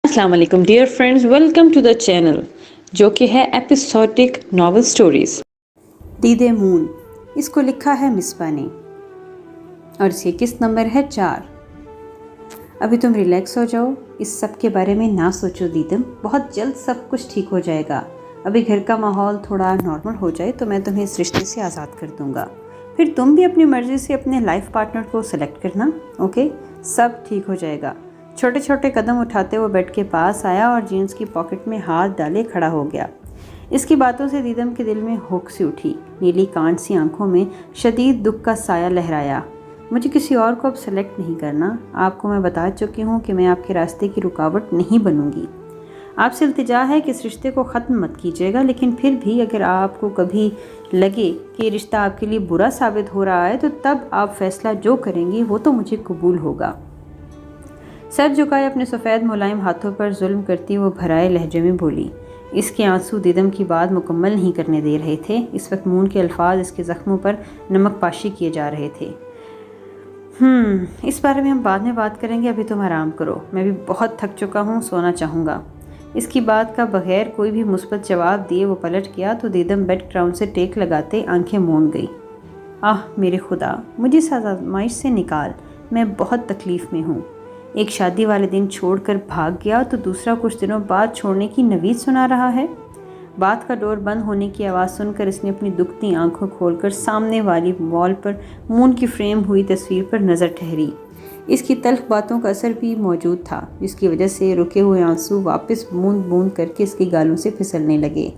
السلام علیکم dear friends, welcome to the channel جو کہ ہے ایپیسوڈک ناول سٹوریز۔ دید مون، اس کو لکھا ہے مصباح نے اور اس کی قسط نمبر ہے 4۔ ابھی تم ریلیکس ہو جاؤ، اس سب کے بارے میں نہ سوچو دیدم، بہت جلد سب کچھ ٹھیک ہو جائے گا۔ ابھی گھر کا ماحول تھوڑا نارمل ہو جائے تو میں تمہیں اس رشتے سے آزاد کر دوں گا، پھر تم بھی اپنی مرضی سے اپنے لائف پارٹنر کو سلیکٹ کرنا، اوکے؟ سب ٹھیک ہو جائے گا۔ چھوٹے چھوٹے قدم اٹھاتے وہ بیڈ کے پاس آیا اور جینس کی پاکٹ میں ہاتھ ڈالے کھڑا ہو گیا۔ اس کی باتوں سے دیدم کے دل میں ہوک سی اٹھی، نیلی کانٹ سی آنکھوں میں شدید دکھ کا سایہ لہرایا۔ مجھے کسی اور کو اب سلیکٹ نہیں کرنا، آپ کو میں بتا چکی ہوں کہ میں آپ کے راستے کی رکاوٹ نہیں بنوں گی۔ آپ سے التجا ہے کہ اس رشتے کو ختم مت کیجیے گا، لیکن پھر بھی اگر آپ کو کبھی لگے کہ یہ رشتہ آپ کے لیے برا ثابت ہو رہا ہے تو تب آپ فیصلہ جو کریں گی وہ تو مجھے قبول ہوگا۔ سر جھکائے اپنے سفید ملائم ہاتھوں پر ظلم کرتی وہ بھرائے لہجے میں بولی۔ اس کے آنسو دیدم کی بات مکمل نہیں کرنے دے رہے تھے۔ اس وقت مون کے الفاظ اس کے زخموں پر نمک پاشی کیے جا رہے تھے۔ اس بارے میں ہم بعد میں بات کریں گے، ابھی تم آرام کرو، میں بھی بہت تھک چکا ہوں، سونا چاہوں گا۔ اس کی بات کا بغیر کوئی بھی مثبت جواب دیے وہ پلٹ گیا تو دیدم بیڈ گراؤنڈ سے ٹیک لگاتے آنکھیں موند گئی۔ میرے خدا، مجھے اس آزمائش سے نکال، میں بہت تکلیف میں ہوں۔ ایک شادی والے دن چھوڑ کر بھاگ گیا تو دوسرا کچھ دنوں بعد چھوڑنے کی نوید سنا رہا ہے۔ بات کا ڈور بند ہونے کی آواز سن کر اس نے اپنی دکھتی آنکھوں کھول کر سامنے والی وال پر مون کی فریم ہوئی تصویر پر نظر ٹھہری۔ اس کی تلخ باتوں کا اثر بھی موجود تھا، جس کی وجہ سے رکے ہوئے آنسو واپس بوند بوند کر کے اس کی گالوں سے پھسلنے لگے۔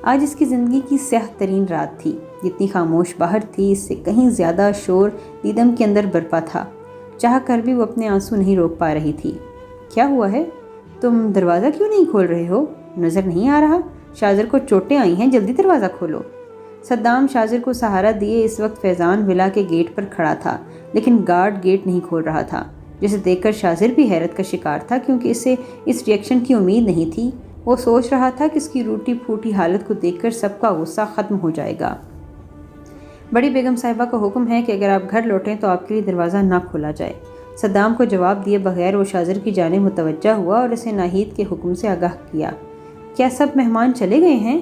آج اس کی زندگی کی سیاہ ترین رات تھی۔ جتنی خاموش باہر تھی، اس سے کہیں زیادہ شور دیدم کے اندر برپا تھا۔ چاہ کر بھی وہ اپنے آنسو نہیں روک پا رہی تھی۔ کیا ہوا ہے؟ تم دروازہ کیوں نہیں کھول رہے ہو؟ نظر نہیں آ رہا؟ شاذر کو چوٹیں آئی ہیں، جلدی دروازہ کھولو۔ صدام شاذر کو سہارا دیے اس وقت فیضان ولا کے گیٹ پر کھڑا تھا، لیکن گارڈ گیٹ نہیں کھول رہا تھا، جسے دیکھ کر شاذر بھی حیرت کا شکار تھا، کیونکہ اسے اس ری ایکشن کی امید نہیں تھی۔ وہ سوچ رہا تھا کہ اس کی روٹی پھوٹی حالت کو دیکھ کر سب کا غصہ ختم ہو جائے گا۔ بڑی بیگم صاحبہ کا حکم ہے کہ اگر آپ گھر لوٹیں تو آپ کے لیے دروازہ نہ کھولا جائے۔ صدام کو جواب دیے بغیر وہ شاذر کی جانب متوجہ ہوا اور اسے ناہید کے حکم سے آگاہ کیا۔ کیا سب مہمان چلے گئے ہیں؟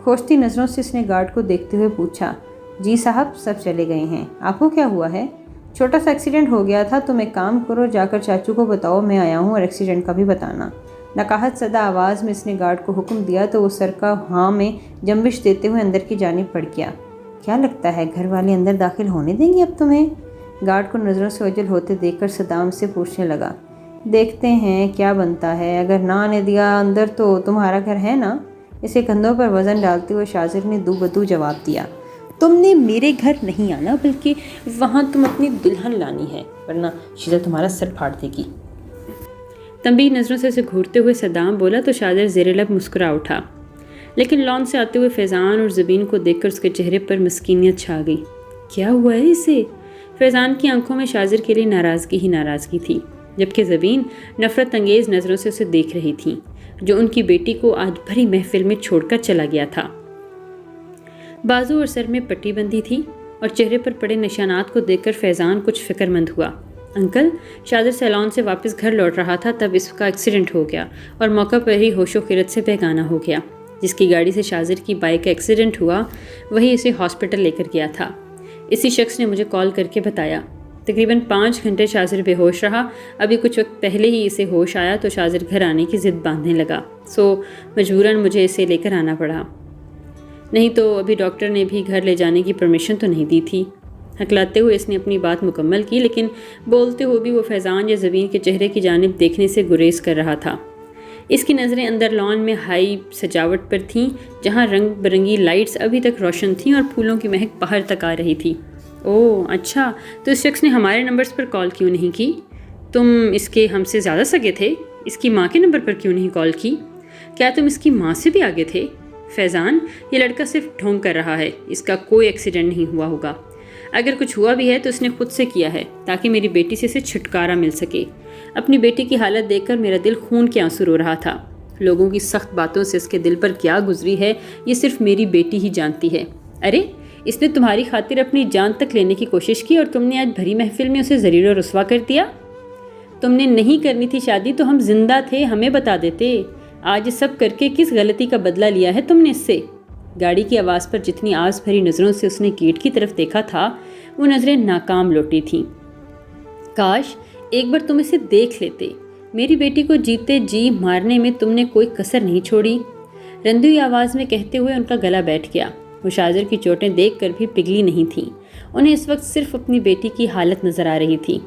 کھوجتی نظروں سے اس نے گارڈ کو دیکھتے ہوئے پوچھا۔ جی صاحب، سب چلے گئے ہیں۔ آپ کو کیا ہوا ہے؟ چھوٹا سا ایکسیڈنٹ ہو گیا تھا، تم ایک کام کرو، جا کر چاچو کو بتاؤ میں آیا ہوں اور ایکسیڈنٹ کا بھی بتانا۔ نقاہت زدہ آواز میں اس نے گارڈ کو حکم دیا تو وہ سر کا ہاں میں جنبش دیتے ہوئے اندر کی جانب بڑھ گیا۔ کیا لگتا ہے گھر والے اندر داخل ہونے دیں گے اب تمہیں؟ گارڈ کو نظروں سے اوجھل ہوتے دیکھ کر صدام سے پوچھنے لگا۔ دیکھتے ہیں کیا بنتا ہے، اگر نہ آنے دیا اندر تو تمہارا گھر ہے نا؟ اسے کندھوں پر وزن ڈالتے ہوئے شاذر نے دو بدو جواب دیا۔ تم نے میرے گھر نہیں آنا، بلکہ وہاں تم اپنی دلہن لانی ہے، ورنہ شیزا تمہارا سر پھاڑ دے گی۔ تنبیہ نظروں سے اسے گھورتے ہوئے صدام بولا تو شاذر زیر لب مسکرا اٹھا، لیکن لان سے آتے ہوئے فیضان اور زبین کو دیکھ کر اس کے چہرے پر مسکینیت چھا گئی۔ کیا ہوا ہے اسے؟ فیضان کی آنکھوں میں شاذر کے لیے ناراضگی ہی ناراضگی تھی، جبکہ زبین نفرت انگیز نظروں سے اسے دیکھ رہی تھی، جو ان کی بیٹی کو آج بھری محفل میں چھوڑ کر چلا گیا تھا۔ بازو اور سر میں پٹی بندھی تھی اور چہرے پر پڑے نشانات کو دیکھ کر فیضان کچھ فکر مند ہوا۔ انکل، شاذر سیلون سے واپس گھر لوٹ رہا تھا، تب اس کا ایکسیڈنٹ ہو گیا اور موقع پر ہی ہوش و خیرت سے بیگانہ ہو گیا۔ جس کی گاڑی سے شاذر کی بائک کا ایکسیڈنٹ ہوا وہی اسے ہاسپٹل لے کر گیا تھا۔ اسی شخص نے مجھے کال کر کے بتایا۔ تقریباً 5 گھنٹے شاذر بے ہوش رہا، ابھی کچھ وقت پہلے ہی اسے ہوش آیا تو شاذر گھر آنے کی ضد باندھنے لگا، سو مجبوراً مجھے اسے لے کر آنا پڑا، نہیں تو ابھی ڈاکٹر نے بھی گھر لے جانے کی پرمیشن تو نہیں دی تھی۔ ہکلاتے ہوئے اس نے اپنی بات مکمل کی، لیکن بولتے ہوئے بھی وہ فیضان یا زبین کے چہرے کی جانب دیکھنے سے گریز کر رہا تھا۔ اس کی نظریں اندر لان میں ہائی سجاوٹ پر تھیں، جہاں رنگ برنگی لائٹس ابھی تک روشن تھیں اور پھولوں کی مہک باہر تک آ رہی تھی۔ اوہ اچھا، تو اس شخص نے ہمارے نمبرز پر کال کیوں نہیں کی؟ تم اس کے ہم سے زیادہ سگے تھے، اس کی ماں کے نمبر پر کیوں نہیں کال کی؟ کیا تم اس کی ماں سے بھی آگے تھے؟ فیضان، یہ لڑکا صرف ڈھونگ کر رہا ہے، اس کا کوئی ایکسیڈنٹ نہیں ہوا ہوگا۔ اگر کچھ ہوا بھی ہے تو اس نے خود سے کیا ہے، تاکہ میری بیٹی سے اسے چھٹکارا مل سکے۔ اپنی بیٹی کی حالت دیکھ کر میرا دل خون کے آنسو رو رہا تھا۔ لوگوں کی سخت باتوں سے اس کے دل پر کیا گزری ہے، یہ صرف میری بیٹی ہی جانتی ہے۔ ارے، اس نے تمہاری خاطر اپنی جان تک لینے کی کوشش کی اور تم نے آج بھری محفل میں اسے ذلیل و رسوا کر دیا۔ تم نے نہیں کرنی تھی شادی تو ہم زندہ تھے، ہمیں بتا دیتے۔ آج یہ سب کر کے کس غلطی کا بدلہ لیا ہے تم نے اس سے؟ گاڑی کی آواز پر جتنی آس بھری نظروں سے اس نے گیٹ کی طرف دیکھا تھا وہ نظریں ناکام لوٹی تھیں۔ کاش ایک بار تم اسے دیکھ لیتے، میری بیٹی کو جیتے جی مارنے میں تم نے کوئی کسر نہیں چھوڑی، رندوئی آواز میں کہتے ہوئے ان کا گلا بیٹھ گیا۔ وہ شاذر کی چوٹیں دیکھ کر بھی پگھلی نہیں تھیں، انہیں اس وقت صرف اپنی بیٹی کی حالت نظر آ رہی تھی۔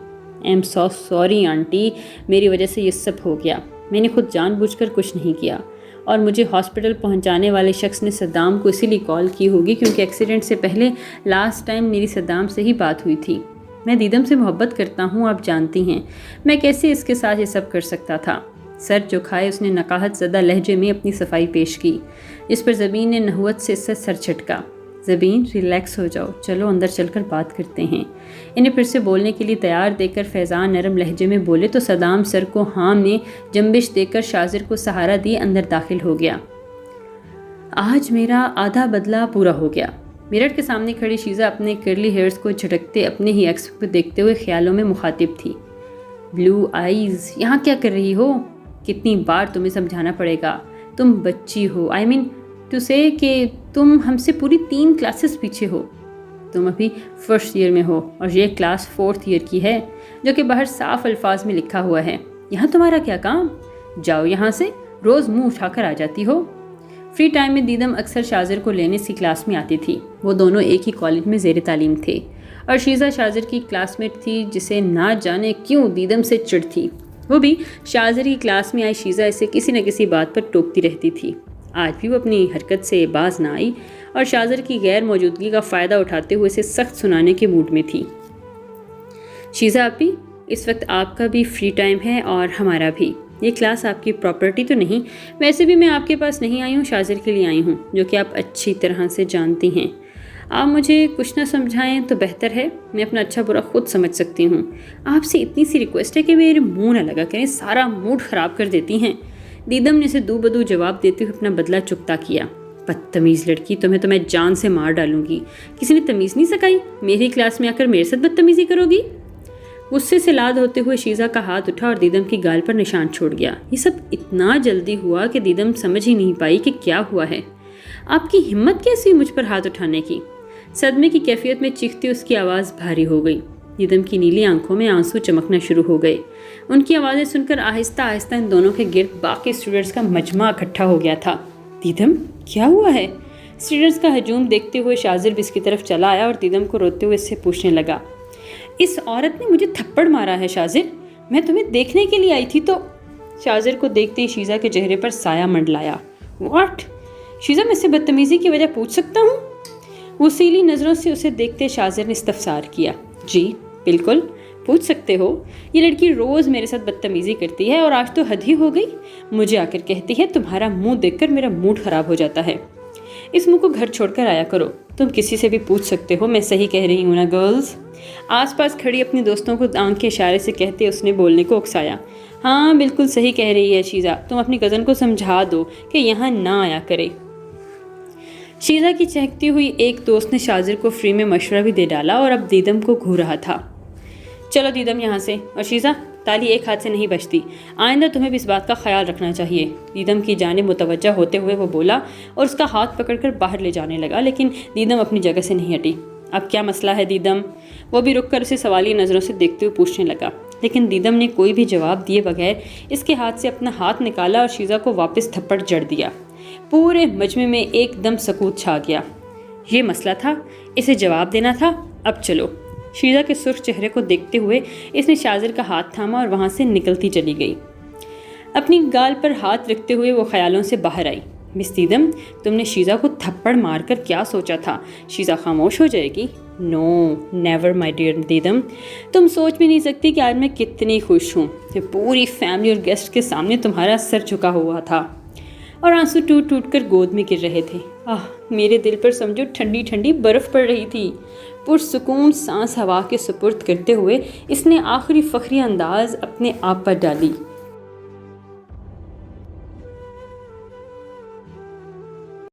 ایم سو سوری آنٹی، میری وجہ سے یہ سب ہو گیا، میں نے خود جان بوجھ کر کچھ نہیں کیا، اور مجھے ہاسپٹل پہنچانے والے شخص نے صدام کو اسی لیے کال کی ہوگی کیونکہ ایکسیڈنٹ سے پہلے لاسٹ ٹائم میری صدام سے ہی بات ہوئی تھی۔ میں دیدم سے محبت کرتا ہوں، آپ جانتی ہیں، میں کیسے اس کے ساتھ یہ سب کر سکتا تھا۔ سر جھکائے اس نے نقاہت زدہ لہجے میں اپنی صفائی پیش کی، جس پر زبین نے نحوت سے اس سے سر چھٹکا۔ زبین ریلیکس ہو جاؤ، چلو اندر چل کر بات کرتے ہیں۔ انہیں پھر سے بولنے کے لیے تیار دیکھ کر فیضان نرم لہجے میں بولے تو صدام سر کو ہام نے جنبش دے کر شاذر کو سہارا دیے اندر داخل ہو گیا۔ آج میرا آدھا بدلہ پورا ہو گیا۔ میرٹ کے سامنے کھڑی شیزہ اپنے کرلی ہیئرز کو جھٹکتے اپنے ہی ایکس کو دیکھتے ہوئے خیالوں میں مخاطب تھی۔ بلو آئیز، یہاں کیا کر رہی ہو؟ کتنی بار تمہیں سمجھانا پڑے گا، تم بچی ہو، آئی مین ٹو سے کہ تم ہم سے پوری 3 کلاسز پیچھے ہو۔ تم ابھی فرسٹ ایئر میں ہو اور یہ کلاس 4تھ ایئر کی ہے جو کہ باہر صاف الفاظ میں لکھا ہوا ہے۔ یہاں تمہارا کیا کام؟ جاؤ یہاں سے، روز منہ اٹھا کر آ جاتی ہو۔ فری ٹائم میں دیدم اکثر شاذر کو لینے سی کلاس میں آتی تھی، وہ دونوں ایک ہی کالج میں زیر تعلیم تھے، اور شیزہ شاذر کی کلاس میٹ تھی جسے نہ جانے کیوں دیدم سے چڑ تھی۔ وہ بھی شاذر کی کلاس میں آئی شیزہ اسے کسی نہ کسی بات پر ٹوکتی رہتی تھی۔ آج بھی وہ اپنی حرکت سے باز نہ آئی اور شاذر کی غیر موجودگی کا فائدہ اٹھاتے ہوئے اسے سخت سنانے کے موڈ میں تھی۔ شیزہ آپی، اس وقت آپ کا بھی فری ٹائم ہے اور ہمارا بھی، یہ کلاس آپ کی پراپرٹی تو نہیں، ویسے بھی میں آپ کے پاس نہیں آئی ہوں، شاذر کے لیے آئی ہوں، جو کہ آپ اچھی طرح سے جانتی ہیں۔ آپ مجھے کچھ نہ سمجھائیں تو بہتر ہے، میں اپنا اچھا برا خود سمجھ سکتی ہوں۔ آپ سے اتنی سی ریکویسٹ ہے کہ میرے منہ نہ لگا کریں، سارا موڈ خراب کر دیتی ہیں۔ دیدم نے اسے دو بدو جواب دیتے ہوئے اپنا بدلہ چکتا کیا۔ بدتمیز لڑکی، تمہیں تو میں جان سے مار ڈالوں گی، کسی نے تمیز نہیں سکھائی، میری کلاس میں آ کر میرے ساتھ بدتمیزی کرو گی؟ غصے سے لاد ہوتے ہوئے شیزہ کا ہاتھ اٹھا اور دیدم کی گال پر نشان چھوڑ گیا۔ یہ سب اتنا جلدی ہوا کہ دیدم سمجھ ہی نہیں پائی کہ کیا ہوا ہے۔ آپ کی ہمت کیسی مجھ پر ہاتھ اٹھانے کی؟ صدمے کی کیفیت میں چیختی اس کی آواز بھاری ہو گئی۔ دیدم کی نیلی آنکھوں میں آنسو چمکنا شروع ہو گئے۔ ان کی آوازیں سن کر آہستہ آہستہ ان دونوں کے گرد باقی اسٹوڈنٹس کا مجمع اکٹھا ہو گیا تھا۔ دیدم کیا ہوا ہے؟ اسٹوڈنٹس کا ہجوم دیکھتے ہوئے شاذر بھی اس کی طرف چلا آیا اور دیدم کو روتے ہوئے اس سے پوچھنے لگا، اس عورت نے مجھے تھپڑ مارا ہے شاذر، میں تمہیں دیکھنے کے لیے آئی تھی تو۔ شاذر کو دیکھتے ہی شیزہ کے چہرے پر سایہ منڈلایا۔ واٹ؟ شیزہ، میں سے بدتمیزی کی وجہ پوچھ سکتا ہوں؟ وسیلی نظروں سے اسے دیکھتے شاذر نے استفسار کیا۔ جی بالکل پوچھ سکتے ہو، یہ لڑکی روز میرے ساتھ بدتمیزی کرتی ہے اور آج تو حد ہی ہو گئی، مجھے آ کر کہتی ہے تمہارا منہ دیکھ کر میرا موڈ خراب ہو جاتا ہے، اس منہ کو گھر چھوڑ کر آیا کرو، تم کسی سے بھی پوچھ سکتے ہو، میں صحیح کہہ رہی ہوں نا گرلز؟ آس پاس کھڑی اپنی دوستوں کو آنکھ کے اشارے سے کہتے اس نے بولنے کو اکسایا۔ ہاں بالکل صحیح کہہ رہی ہے شیزہ، تم اپنی کزن کو سمجھا دو کہ یہاں نہ آیا کرے۔ شیزہ کی چہکتی ہوئی ایک دوست نے شاذر کو فری میں مشورہ بھی دے ڈالا اور اب دیدم کو گھور رہا تھا۔ چلو دیدم یہاں سے، اور شیزہ تالی ایک ہاتھ سے نہیں بچتی، آئندہ تمہیں بھی اس بات کا خیال رکھنا چاہیے۔ دیدم کی جانب متوجہ ہوتے ہوئے وہ بولا اور اس کا ہاتھ پکڑ کر باہر لے جانے لگا، لیکن دیدم اپنی جگہ سے نہیں ہٹی۔ اب کیا مسئلہ ہے دیدم؟ وہ بھی رک کر اسے سوالیہ نظروں سے دیکھتے ہوئے پوچھنے لگا، لیکن دیدم نے کوئی بھی جواب دیے بغیر اس کے ہاتھ سے اپنا ہاتھ نکالا اور شیزہ کو واپس تھپڑ جڑ دیا۔ پورے مجمع میں ایک دم سکوت چھا گیا۔ یہ مسئلہ تھا، اسے جواب دینا تھا، اب چلو۔ شیزہ کے سرخ چہرے کو دیکھتے ہوئے اس نے شاذر کا ہاتھ تھاما اور وہاں سے نکلتی چلی گئی۔ اپنی گال پر ہاتھ رکھتے ہوئے وہ خیالوں سے باہر آئی۔ مس دیدم، تم نے شیزہ کو تھپڑ مار کر کیا سوچا تھا؟ شیزہ خاموش ہو جائے گی؟ نو نیور مائی ڈیئر دیدم، تم سوچ بھی نہیں سکتی کہ آج میں کتنی خوش ہوں کہ پوری فیملی اور گیسٹ کے سامنے تمہارا سر جھکا ہوا تھا اور آنسو ٹوٹ ٹوٹ کر گود میں گر رہے تھے۔ میرے دل پر سمجھو ٹھنڈی ٹھنڈی برف پڑ رہی تھی۔ پرسکون سانس ہوا کے سپرد کرتے ہوئے اس نے آخری فخری انداز اپنے آپ پر ڈالی۔